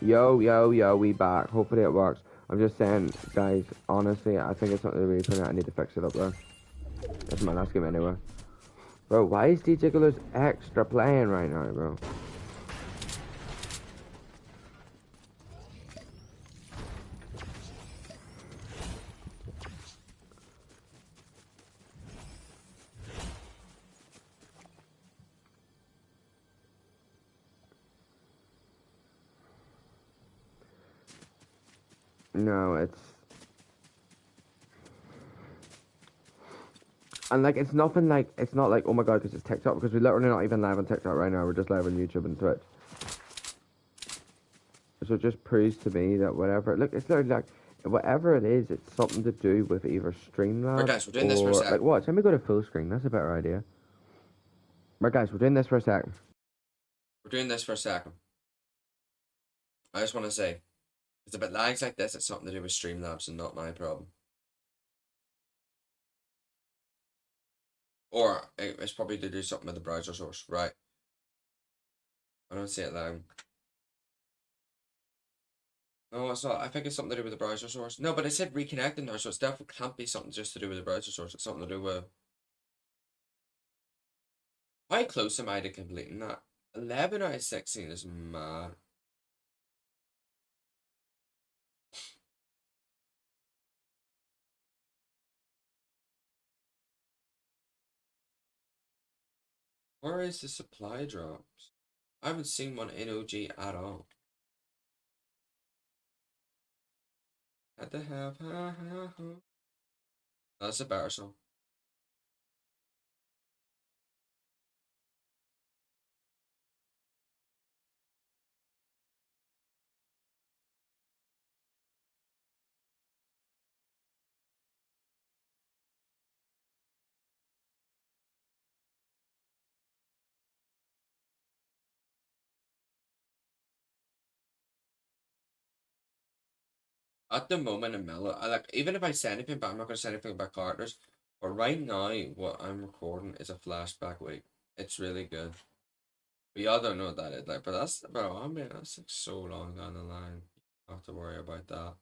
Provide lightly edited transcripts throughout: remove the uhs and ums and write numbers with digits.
Yo, we back. Hopefully it works. I'm just saying, guys, honestly, I think it's something to read I need to fix it up there. That's my last game anyway. Bro, why is DJ Giller's extra playing right now, bro? No, it's... And like, it's nothing like, it's not like, oh my god, because it's TikTok, because we're literally not even live on TikTok right now, we're just live on YouTube and Twitch. So it just proves to me that whatever, look, it's literally like, whatever it is, it's something to do with either Right, Streamlabs guys, we're doing this for a or, sec. like, watch, let me go to full screen, that's a better idea. Right, guys, we're doing this for a second. We're doing this for a second. I just want to say, it's a bit lags like this, it's something to do with Streamlabs and not my problem. Or it's probably to do something with the browser source, right? I don't see it lagging. No, it's not. I think it's something to do with the browser source. No, but I said reconnecting there, so it's definitely can't be something just to do with the browser source. It's something to do with... How close am I to completing that? 11 out of 16 is mad. Where is the supply drops? I haven't seen one in OG at all. Had to have That's a better song. At the moment in Mellow, I like even if I say anything, but I'm not gonna say anything about characters. But right now, what I'm recording is a flashback week. It's really good. But y'all don't know what that is, like, but that's bro, I mean that's like so long down the line. You don't have to worry about that.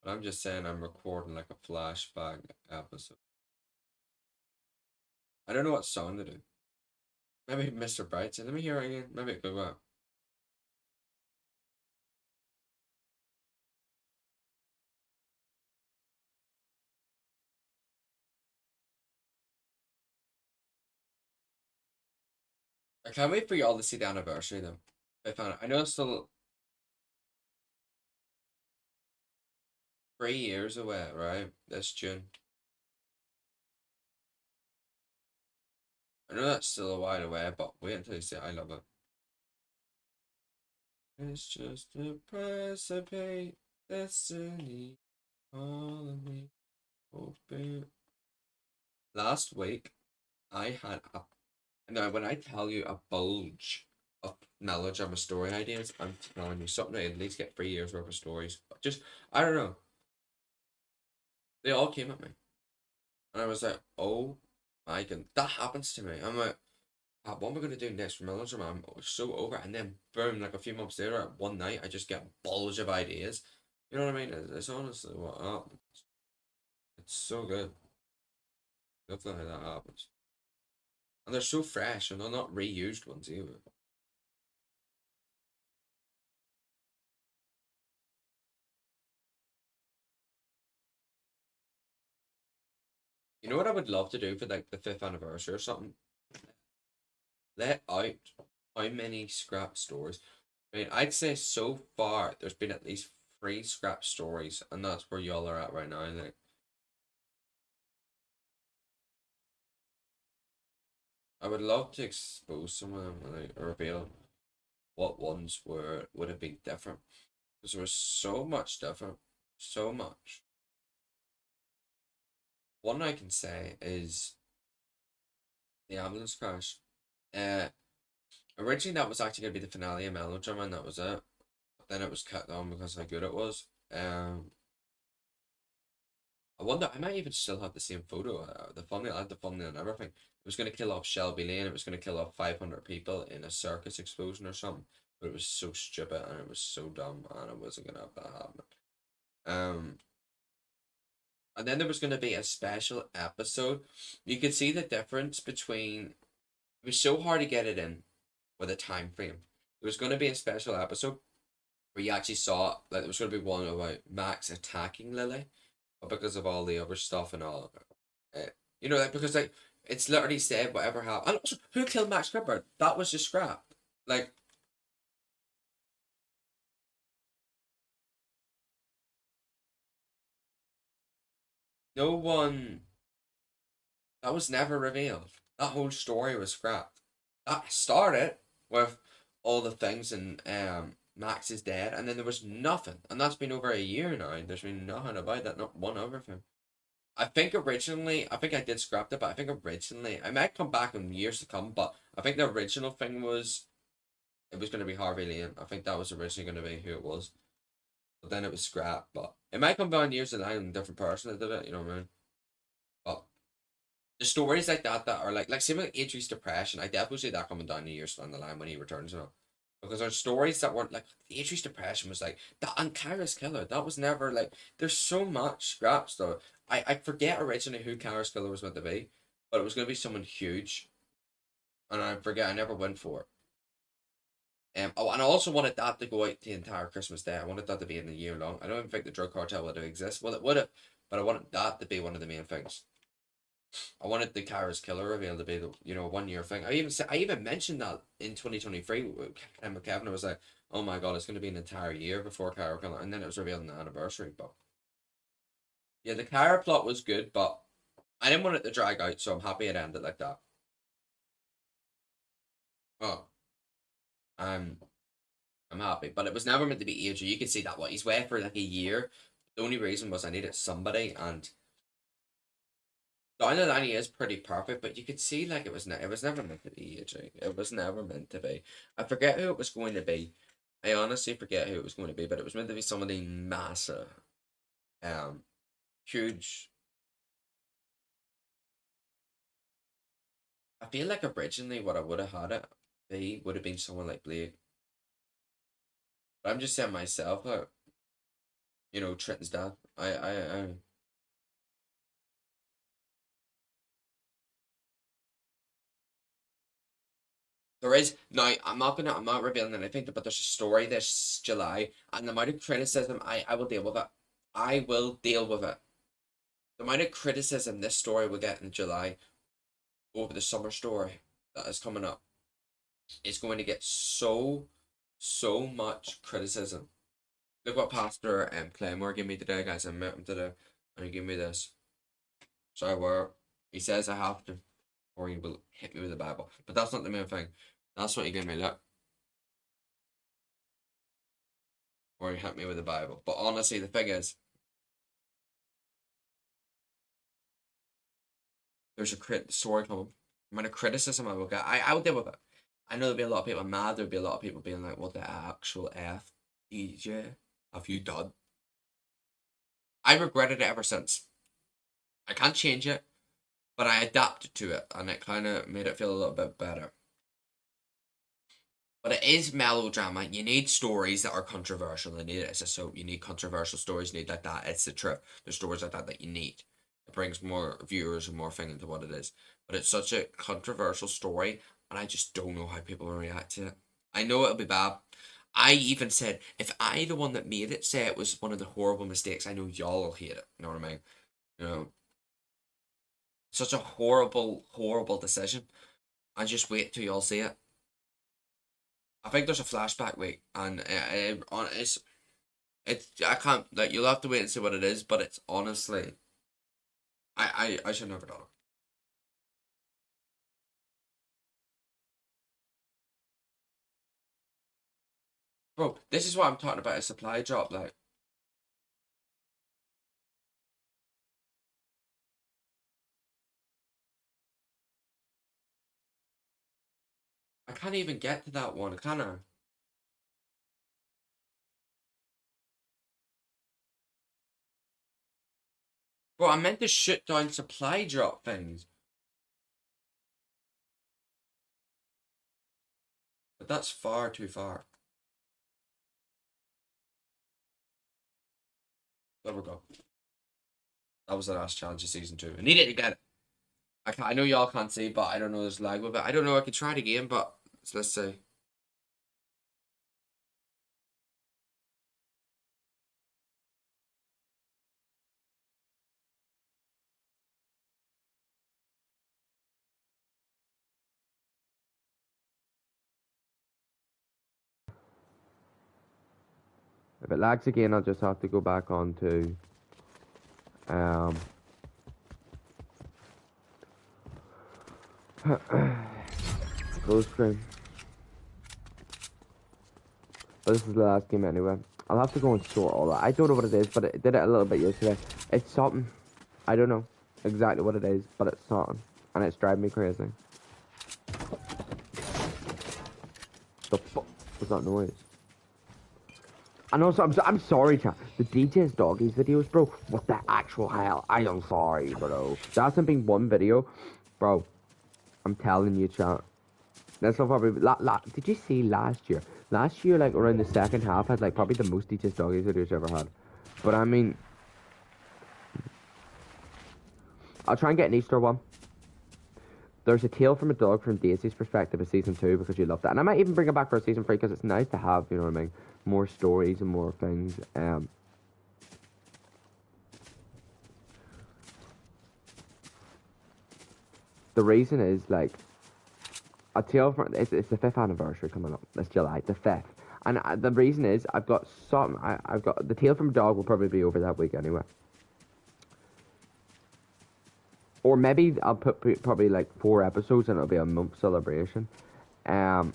But I'm just saying I'm recording like a flashback episode. I don't know what song to do. Maybe Mr. Brightside. Let me hear it again. Maybe it could work. I can't wait for y'all to see the anniversary though. I found it. I know it's still 3 years away, right? This June. I know that's still a while away, but wait until you see it. I love it. It's just a price I pay. Destiny calling me. Open. Last week, I had a. Now, when I tell you a bulge of melodrama story ideas, I'm telling you something to at least get 3 years worth of stories. Just, I don't know. They all came at me. And I was like, oh my god, that happens to me. I'm like, what am I going to do next for melodrama? I'm so over it. And then, boom, like a few months later, one night, I just get a bulge of ideas. You know what I mean? It's honestly what happens. It's so good. Definitely that happens. And they're so fresh and they're not reused ones either. You know what I would love to do for like the 5th anniversary or something? Let out how many scrap stories. I mean, I'd say so far there's been at least 3 scrap stories, and that's where y'all are at right now. Like, I would love to expose some of them, like, or reveal what ones would have been different, because there was so much different, so much. One I can say is the ambulance crash. Uh, Originally that was actually gonna be the finale of Melodrama, and that was it. But then it was cut down because of how good it was. I wonder, I might even still have the same photo. The thumbnail, I had the thumbnail and everything. It was going to kill off Shelby Lane. It was going to kill off 500 people in a circus explosion or something. But it was so stupid and it was so dumb and I wasn't gonna have that happen. Um, and then there was gonna be a special episode. You could see the difference between. It was so hard to get it in with a time frame. There was gonna be a special episode where you actually saw like there was gonna be one about Max attacking Lily, but because of all the other stuff and all, uh, like because like it's literally said whatever happened. And also, who killed Max Cripper? That was just scrapped. Like no one. That was never revealed. That whole story was scrapped. That started with all the things and Max is dead, and then there was nothing, and that's been over a year now. And there's been nothing about that, not one other thing. I think originally, I think I did scrap it, but I think originally, I might come back in years to come, but I think the original thing was it was going to be Harvey Lane. I think that was originally going to be who it was, but then it was scrapped. But it might come down years to line and a different person that did it. You know what I mean? But the stories like that are like same with Adri's depression. I definitely see that coming down the years down the line when he returns, because there's stories that weren't like Adri's depression was like that and Kyra's killer. That was never like there's so much scraps though. I forget originally who Kyra's killer was meant to be, but it was gonna be someone huge, and I forget I never went for it. Oh, and I also wanted that to go out the entire Christmas day. I wanted that to be in the year long. I don't even think the drug cartel would have existed. Well, it would have, but I wanted that to be one of the main things. I wanted the Kara's killer reveal to be the 1 year thing. I even mentioned that in 2023 with Kevin. I was like, oh my god, it's going to be an entire year before Kara killer, and then it was revealed on the anniversary. But yeah, the Kara plot was good, but I didn't want it to drag out, so I'm happy it ended like that. Oh, I'm I'm happy, but it was never meant to be AJ. You can see that what he's waiting for like a year. The only reason was I needed somebody, and Down the line, he is pretty perfect, but you could see like it was never meant to be AJ. It was never meant to be. I forget who it was going to be. I honestly forget who it was going to be, but it was meant to be somebody massive, um, huge. I feel like originally what I would have had it be would have been someone like Blake. But I'm just saying myself, like Trenton's dad. I There is now. I'm not revealing anything, but there's a story this July, and the amount of criticism I will deal with it. I will deal with it. The amount of criticism this story will get in July over the summer story that is coming up is going to get so much criticism. Look what Pastor Claymore gave me today, guys. I met him today, and he gave me this. So where he says I have to, or he will hit me with the Bible. But that's not the main thing. That's what he gave me. Look, or he hit me with the Bible. But honestly, the thing is, there's a story coming. The amount of criticism I will get, I will deal with it. I know there'll be a lot of people mad. There'll be a lot of people being like, "What the actual f, DJ, have you done?" I regretted it ever since. I can't change it, but I adapted to it, and it kind of made it feel a little bit better. But it is melodrama. You need stories that are controversial. You need it. So you need controversial stories. You need like that. It's the truth. There's stories like that you need. It brings more viewers and more thing into what it is. But it's such a controversial story, and I just don't know how people will react to it. I know it'll be bad. I even said if I, the one that made it, say it was one of the horrible mistakes, I know y'all will hate it. You know what I mean? You know, such a horrible, horrible decision. I just wait till y'all see it. I think there's a flashback week, and it's I can't like you'll have to wait and see what it is, but it's honestly I should never done it. Bro, this is what I'm talking about, a supply drop, like I can't even get to that one, can I? Bro, I meant to shoot down supply drop things. But that's far too far. There we go. That was the last challenge of season 2. I needed to get it. I know y'all can't see, but I don't know there's lag with it. I don't know, I could try it again, but let's see. If it lags again, I'll just have to go back on to close screen. But this is the last game anyway. I'll have to go and sort all that. I don't know what it is, but it did it a little bit yesterday. It's something. I don't know exactly what it is, but it's something. And it's driving me crazy. The fuck was that noise? And also, I'm sorry, chat. The DJ's Doggies videos, bro. What the actual hell? I am sorry, bro. There hasn't been one video. Bro, I'm telling you, chat. That's probably... did you see last year? Last year, like, around the second half, had, like, probably the most DJ's Doggies videos I've ever had. But, I mean... I'll try and get an Easter one. There's a tale from a dog from Daisy's perspective of season 2 because you loved that. And I might even bring it back for a season 3 because it's nice to have, you know what I mean, more stories and more things. The reason is, like, a tale from... It's the 5th anniversary coming up. It's July, the 5th. And the reason is, I've got something... I've got... The tale from a dog will probably be over that week anyway. Or maybe I'll put probably like 4 episodes and it'll be a month celebration. I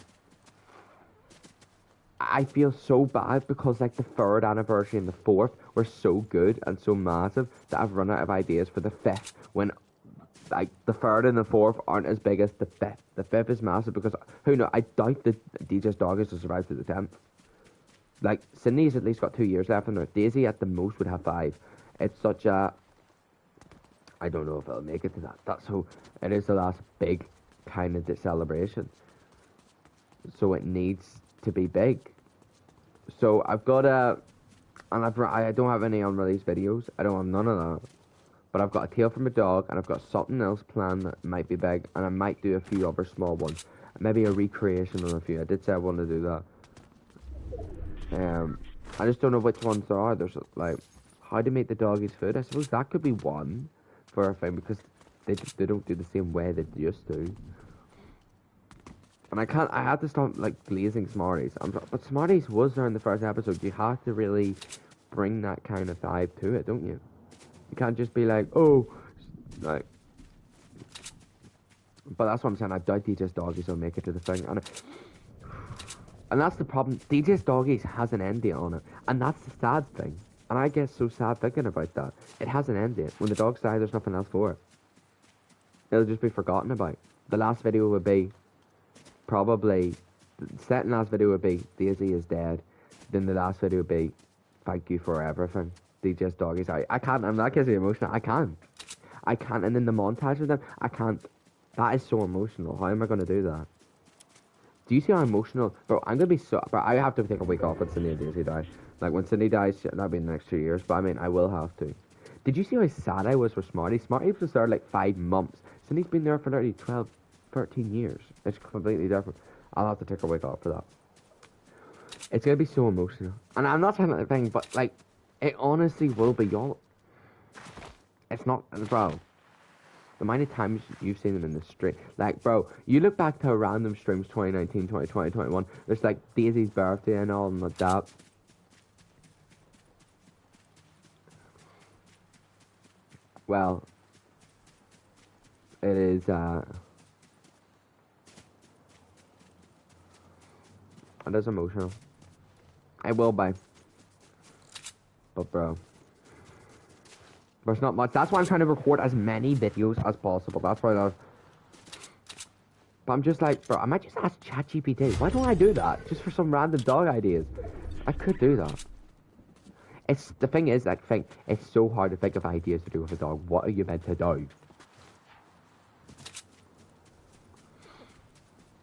feel so bad because like the 3rd anniversary and the 4th were so good and so massive that I've run out of ideas for the 5th when like the 3rd and the 4th aren't as big as the 5th. The 5th is massive because who knows, I doubt that DJ's dog is to survive to the 10th. Like Sydney's at least got 2 years left in there. Daisy at the most would have 5. It's such a... I don't know if it'll make it to that. That's so. It is the last big kind of celebration. So it needs to be big. So I've got a, and I don't have any unreleased videos. I don't have none of that. But I've got a tale from a dog, and I've got something else planned that might be big, and I might do a few other small ones. Maybe a recreation on a few. I did say I wanted to do that. I just don't know which ones there are. There's like how to make the doggies food. I suppose that could be one. For a thing because they don't do the same way they used to, and I had to stop like glazing Smarties. But Smarties was there in the first episode. You have to really bring that kind of vibe to it, don't you? You can't just be like, oh, like. But that's what I'm saying. I doubt DJ's Doggies will make it to the thing, and that's the problem. DJ's Doggies has an end date on it, and that's the sad thing. And I get so sad thinking about that. It has an end date. When the dogs die, there's nothing else for it. It'll just be forgotten about. The last video would be probably... The second last video would be Daisy is dead. Then the last video would be thank you for everything. DJ's Doggies. I can't. I'm not getting emotional. I can't. And then the montage of them, I can't. That is so emotional. How am I going to do that? Do you see how emotional... Bro, I'm going to be so... Bro, I have to take a week off when Cindy and Daisy die. Like, when Cindy dies, that'll be in the next 2 years. But, I mean, I will have to. Did you see how sad I was for Smarty? Smarty was there, like, 5 months. Cindy's been there for literally 12, 13 years. It's completely different. I'll have to take a week off for that. It's going to be so emotional. And I'm not saying that thing, but, like, it honestly will be, y'all. It's not... Bro. The amount of times you've seen them in the street. Like, bro, you look back to random streams 2019, 2020, 21. There's, like, Daisy's birthday and all and like that. Well, it is, it is emotional. It will be. But, bro. There's not much. That's why I'm trying to record as many videos as possible. That's why I... But I'm just like, bro, I might just ask ChatGPT. Why don't I do that? Just for some random dog ideas. I could do that. The thing is, like, it's so hard to think of ideas to do with a dog. What are you meant to do?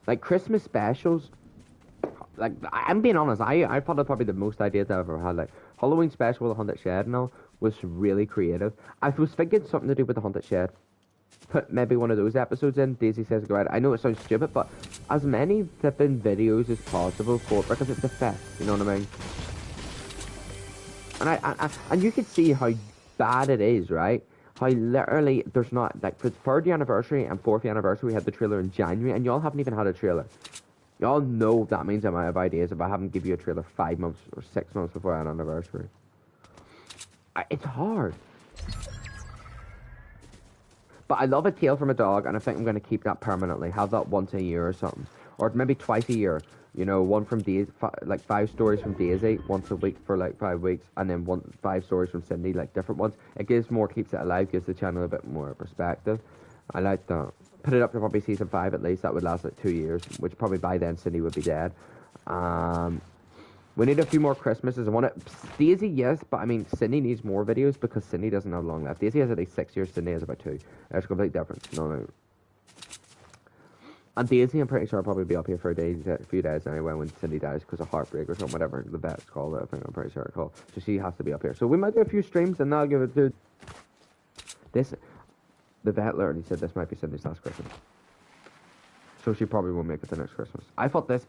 Like, Christmas specials, like, I'm being honest, I thought that's probably the most ideas I've ever had. Like, Halloween special with a haunted shed and all, was really creative. I was thinking something to do with the haunted shed. Put maybe one of those episodes in. Daisy says goodbye. I know it sounds stupid, but as many flipping videos as possible for because it's a fest. You know what I mean? And you can see how bad it is, right? How literally there's not like for the 3rd anniversary and 4th anniversary we had the trailer in January, and y'all haven't even had a trailer. Y'all know that means I'm out of ideas if I haven't give you a trailer 5 months or 6 months before an anniversary. It's hard. But I love a tale from a dog, and I think I'm going to keep that permanently. Have that once a year or something. Or maybe twice a year. You know, one from Daisy, like 5 stories from Daisy, once a week for like 5 weeks, and then 5 stories from Cindy, like different ones. It gives more, keeps it alive, gives the channel a bit more perspective. I like that. Put it up to probably season 5 at least. That would last like 2 years, which probably by then Cindy would be dead. We need a few more Christmases. I want it. Daisy, yes, but I mean, Cindy needs more videos because Cindy doesn't have long left. Daisy has at least 6 years. Cindy has about 2. There's a complete difference. No. And Daisy, I'm pretty sure I'll probably be up here for a few days anyway when Cindy dies because of heartbreak or something, whatever the vet's called it. I think I'm pretty sure it's called. So she has to be up here. So we might do a few streams and that'll give it to this. The vet literally said this might be Cindy's last Christmas. So she probably won't make it to next Christmas. I thought that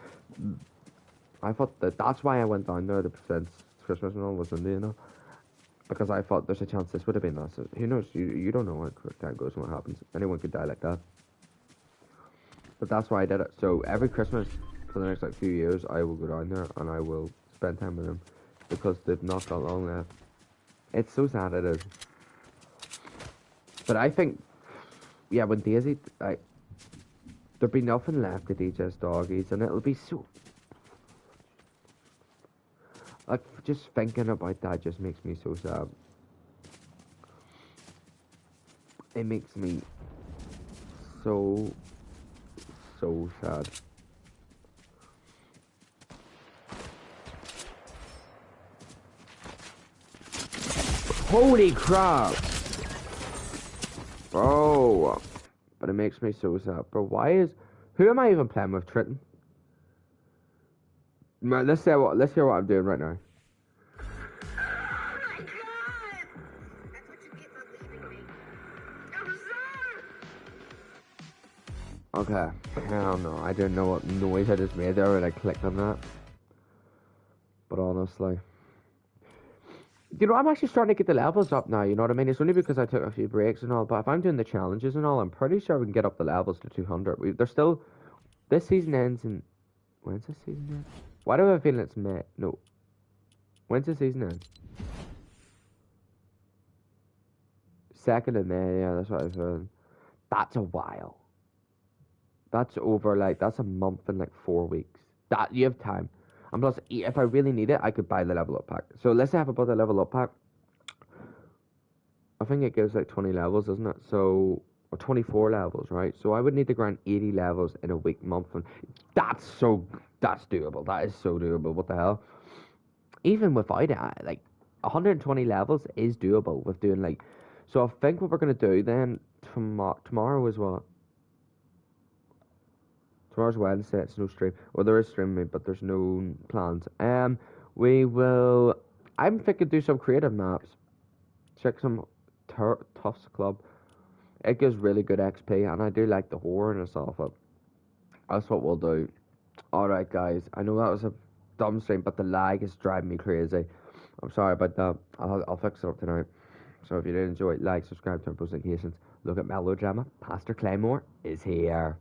that's why I went down there to since Christmas and all was Sunday, you know. Because I thought there's a chance this would have been last. Who knows? You don't know what time goes and what happens. Anyone could die like that. But that's why I did it. So every Christmas for the next like few years, I will go down there and I will spend time with them because they've not got long left. It's so sad it is. But I think, yeah, when Daisy, there'll be nothing left to teach us doggies, and it'll be so. Like, just thinking about that just makes me so sad. It makes me so sad. Holy crap! Bro. But it makes me so sad. But who am I even playing with, Triton? Man, let's hear what I'm doing right now. Okay, hell no, I don't know what noise I just made there when I clicked on that. But honestly, you know, I'm actually starting to get the levels up now, you know what I mean? It's only because I took a few breaks and all, but if I'm doing the challenges and all, I'm pretty sure we can get up the levels to 200. They're still, this season ends in, when's this season end? Why do I feel it's May? No. When's the season end? 2nd of May, yeah, that's what I feel. That's a while. That's over, like, that's a month and, like, 4 weeks. That, you have time. And plus, if I really need it, I could buy the level up pack. So let's say I have about the level up pack. I think it gives, like, 20 levels, doesn't it? So, or 24 levels, right? So I would need to grind 80 levels in a week, month. And that's doable. That is so doable. What the hell? Even without it, like, 120 levels is doable with doing, like... So I think what we're going to do then, tomorrow is what? Tomorrow's Wednesday, it's no stream. Well, there is streaming, but there's no plans. We will... I'm thinking do some creative maps. Check some Tufts Club. It gives really good XP, and I do like the horror and stuff. That's what we'll do. Alright, guys. I know that was a dumb stream, but the lag is driving me crazy. I'm sorry about that. I'll fix it up tonight. So if you did enjoy it, like, subscribe, turn post notifications. Look at Melodrama. Pastor Claymore is here.